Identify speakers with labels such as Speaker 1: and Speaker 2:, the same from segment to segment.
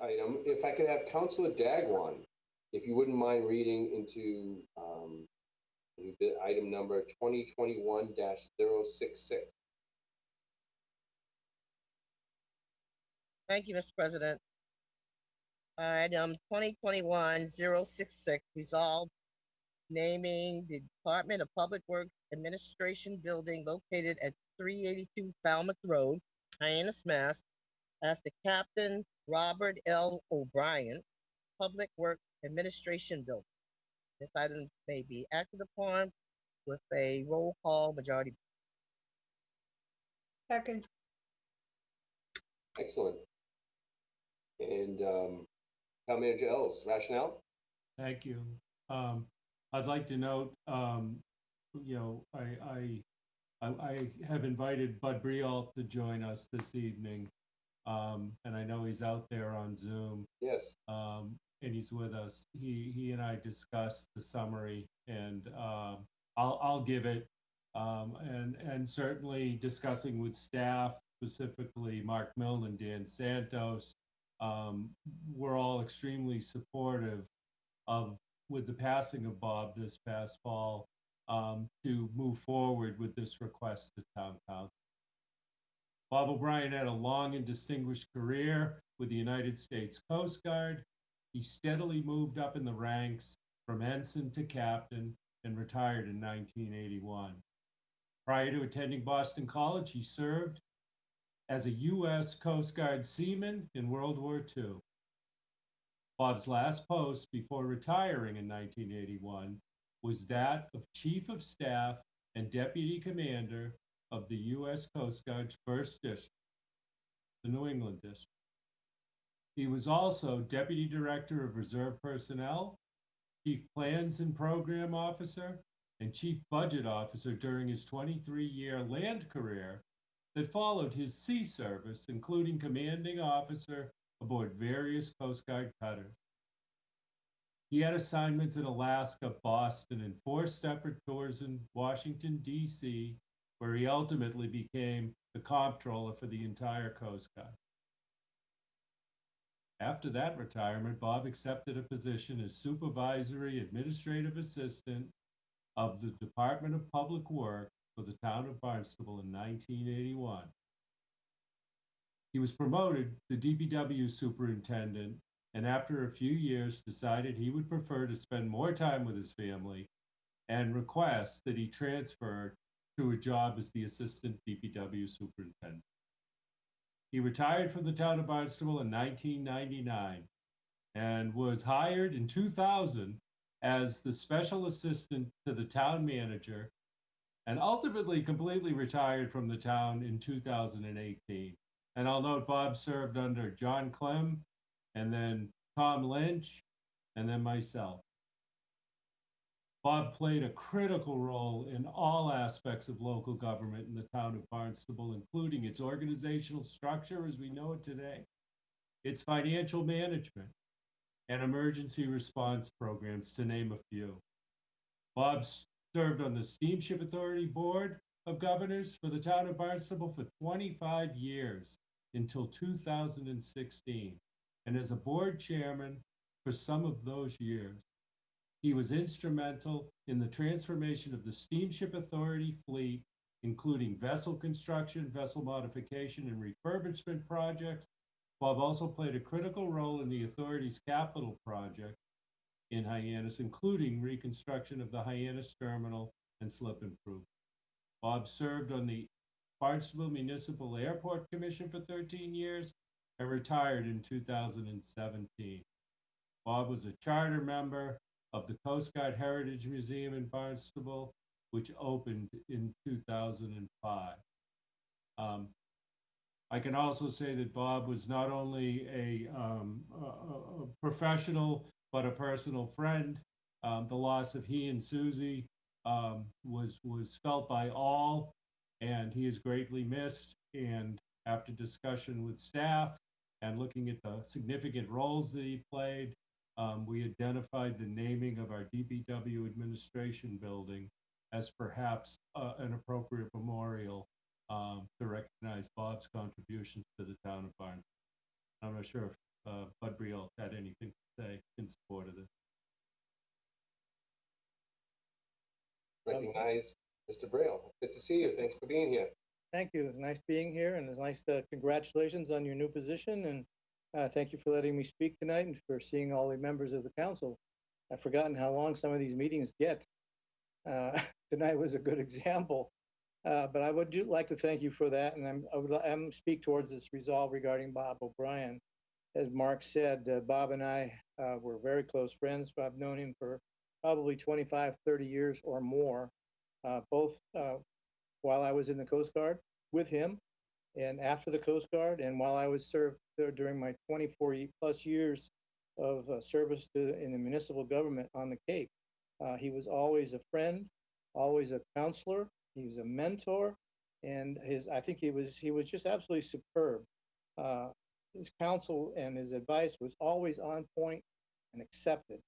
Speaker 1: item. If I could have Councilor Dagwan, if you wouldn't mind reading into the item number 2021-066.
Speaker 2: Thank you, Mr. President. Item 2021-066, resolved naming the Department of Public Works Administration building located at 382 Falmouth Road, Hyannis, Mass, as the Captain Robert L. O'Brien Public Works Administration Building. This item may be acted upon with a roll call majority.
Speaker 3: Second.
Speaker 1: Excellent. And Town Manager Ellis, rationale?
Speaker 4: Thank you. I'd like to note, you know, I have invited Bud Brialt to join us this evening, and I know he's out there on Zoom.
Speaker 1: Yes.
Speaker 4: And he's with us. He and I discussed the summary, and I'll give it, and certainly discussing with staff, specifically Mark Milne and Dan Santos. We're all extremely supportive of, with the passing of Bob this past fall, to move forward with this request to Town Council. Bob O'Brien had a long and distinguished career with the United States Coast Guard. He steadily moved up in the ranks from ensign to captain and retired in 1981. Prior to attending Boston College, he served as a U.S. Coast Guard seaman in World War II. Bob's last post before retiring in 1981 was that of Chief of Staff and Deputy Commander of the U.S. Coast Guard's 1st District, the New England District. He was also Deputy Director of Reserve Personnel, Chief Plans and Program Officer, and Chief Budget Officer during his 23-year land career that followed his sea service, including commanding officer aboard various Coast Guard cutters. He had assignments in Alaska, Boston, and 4 separate tours in Washington, D.C., where he ultimately became the comptroller for the entire Coast Guard. After that retirement, Bob accepted a position as supervisory administrative assistant of the Department of Public Works for the town of Barnstable in 1981. He was promoted to DPW superintendent, and after a few years decided he would prefer to spend more time with his family and request that he transfer to a job as the assistant DPW superintendent. He retired from the town of Barnstable in 1999 and was hired in 2000 as the special assistant to the town manager, and ultimately completely retired from the town in 2018. And I'll note Bob served under John Clem, and then Tom Lynch, and then myself. Bob played a critical role in all aspects of local government in the town of Barnstable, including its organizational structure as we know it today, its financial management, and emergency response programs, to name a few. Bob served on the Steamship Authority Board of Governors for the town of Barnstable for 25 years until 2016, and as a board chairman for some of those years. He was instrumental in the transformation of the Steamship Authority fleet, including vessel construction, vessel modification, and refurbishment projects. Bob also played a critical role in the authority's capital project in Hyannis, including reconstruction of the Hyannis terminal and slip improvement. Bob served on the Barnstable Municipal Airport Commission for 13 years and retired in 2017. Bob was a charter member of the Coast Guard Heritage Museum in Barnstable, which opened in 2005. I can also say that Bob was not only a professional, but a personal friend. The loss of he and Susie was felt by all, and he is greatly missed. And after discussion with staff and looking at the significant roles that he played, we identified the naming of our DPW administration building as perhaps an appropriate memorial to recognize Bob's contributions to the town of Barnstable. I'm not sure if Bud Briel had anything to say in support of this.
Speaker 1: Recognize Mr. Braille. Good to see you. Thanks for being here.
Speaker 3: Thank you. It's nice being here, and it's nice congratulations on your new position, and thank you for letting me speak tonight and for seeing all the members of the council. I've forgotten how long some of these meetings get. Tonight was a good example, but I would like to thank you for that, and I would speak towards this resolve regarding Bob O'Brien. As Mark said, Bob and I were very close friends. I've known him for probably 25, 30 years or more, both while I was in the Coast Guard with him and after the Coast Guard, and while I was served during my 24 plus years of service in the municipal government on the Cape. He was always a friend, always a counselor. He was a mentor, and I think he was just absolutely superb. His counsel and his advice was always on point and accepted.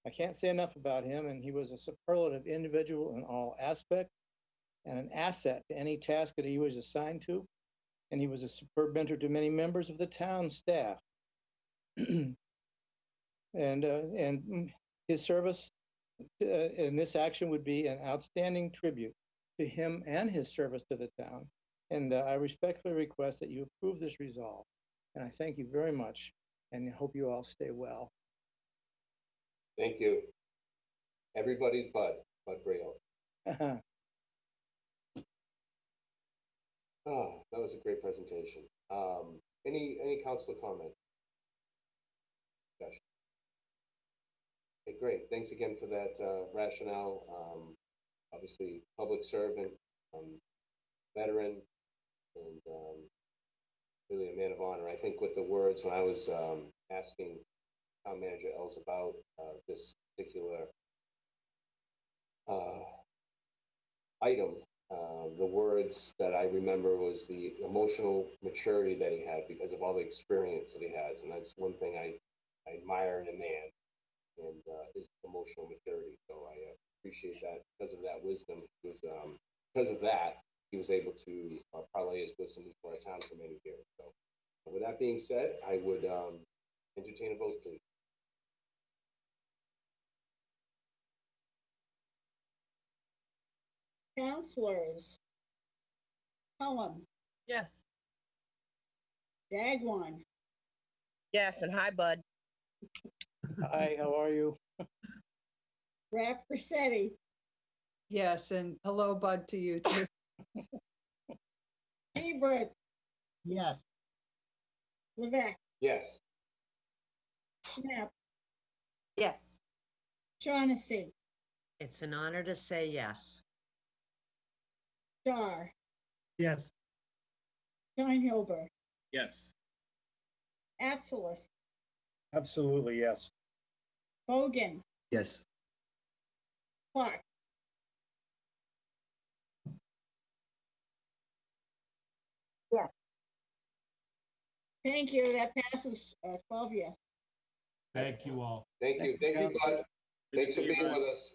Speaker 3: I can't say enough about him, and he was a superlative individual in all aspects and an asset to any task that he was assigned to. And he was a superb mentor to many members of the town staff. and his service in this action would be an outstanding tribute to him and his service to the town. And I respectfully request that you approve this resolve. And I thank you very much, and hope you all stay well.
Speaker 1: Thank you. Everybody's Bud Braille. Oh, that was a great presentation. Any council comment? Discussion. Okay, great. Thanks again for that rationale. Obviously, public servant, veteran, and really a man of honor. I think with the words, when I was asking town manager Els about this particular item, the words that I remember was the emotional maturity that he had because of all the experience that he has. And that's one thing I admire in a man, and his emotional maturity. So I appreciate that. Because of that wisdom, because of that, he was able to parlay his wisdom for our town for many years. So with that being said, I would entertain a vote, please.
Speaker 5: Councilors: Cullum,
Speaker 6: Yes.
Speaker 5: Dagwan,
Speaker 2: Yes, and hi, Bud.
Speaker 3: Hi, how are you?
Speaker 5: Rap Rossetti,
Speaker 6: Yes, and hello, Bud, to you too.
Speaker 5: Hebert,
Speaker 2: Yes.
Speaker 5: Levesque,
Speaker 1: Yes.
Speaker 5: Schnapp,
Speaker 6: Yes.
Speaker 5: Shaughnessy,
Speaker 7: It's an honor to say yes.
Speaker 5: Starr,
Speaker 3: Yes.
Speaker 5: Steinhilber,
Speaker 8: Yes.
Speaker 5: Atzelis,
Speaker 3: Absolutely, yes.
Speaker 5: Hogan,
Speaker 8: Yes.
Speaker 5: Clark.
Speaker 2: Yes.
Speaker 5: Thank you. That passes 12 yes.
Speaker 4: Thank you all.
Speaker 1: Thank you. Thank you, Bud. Thanks for being with us.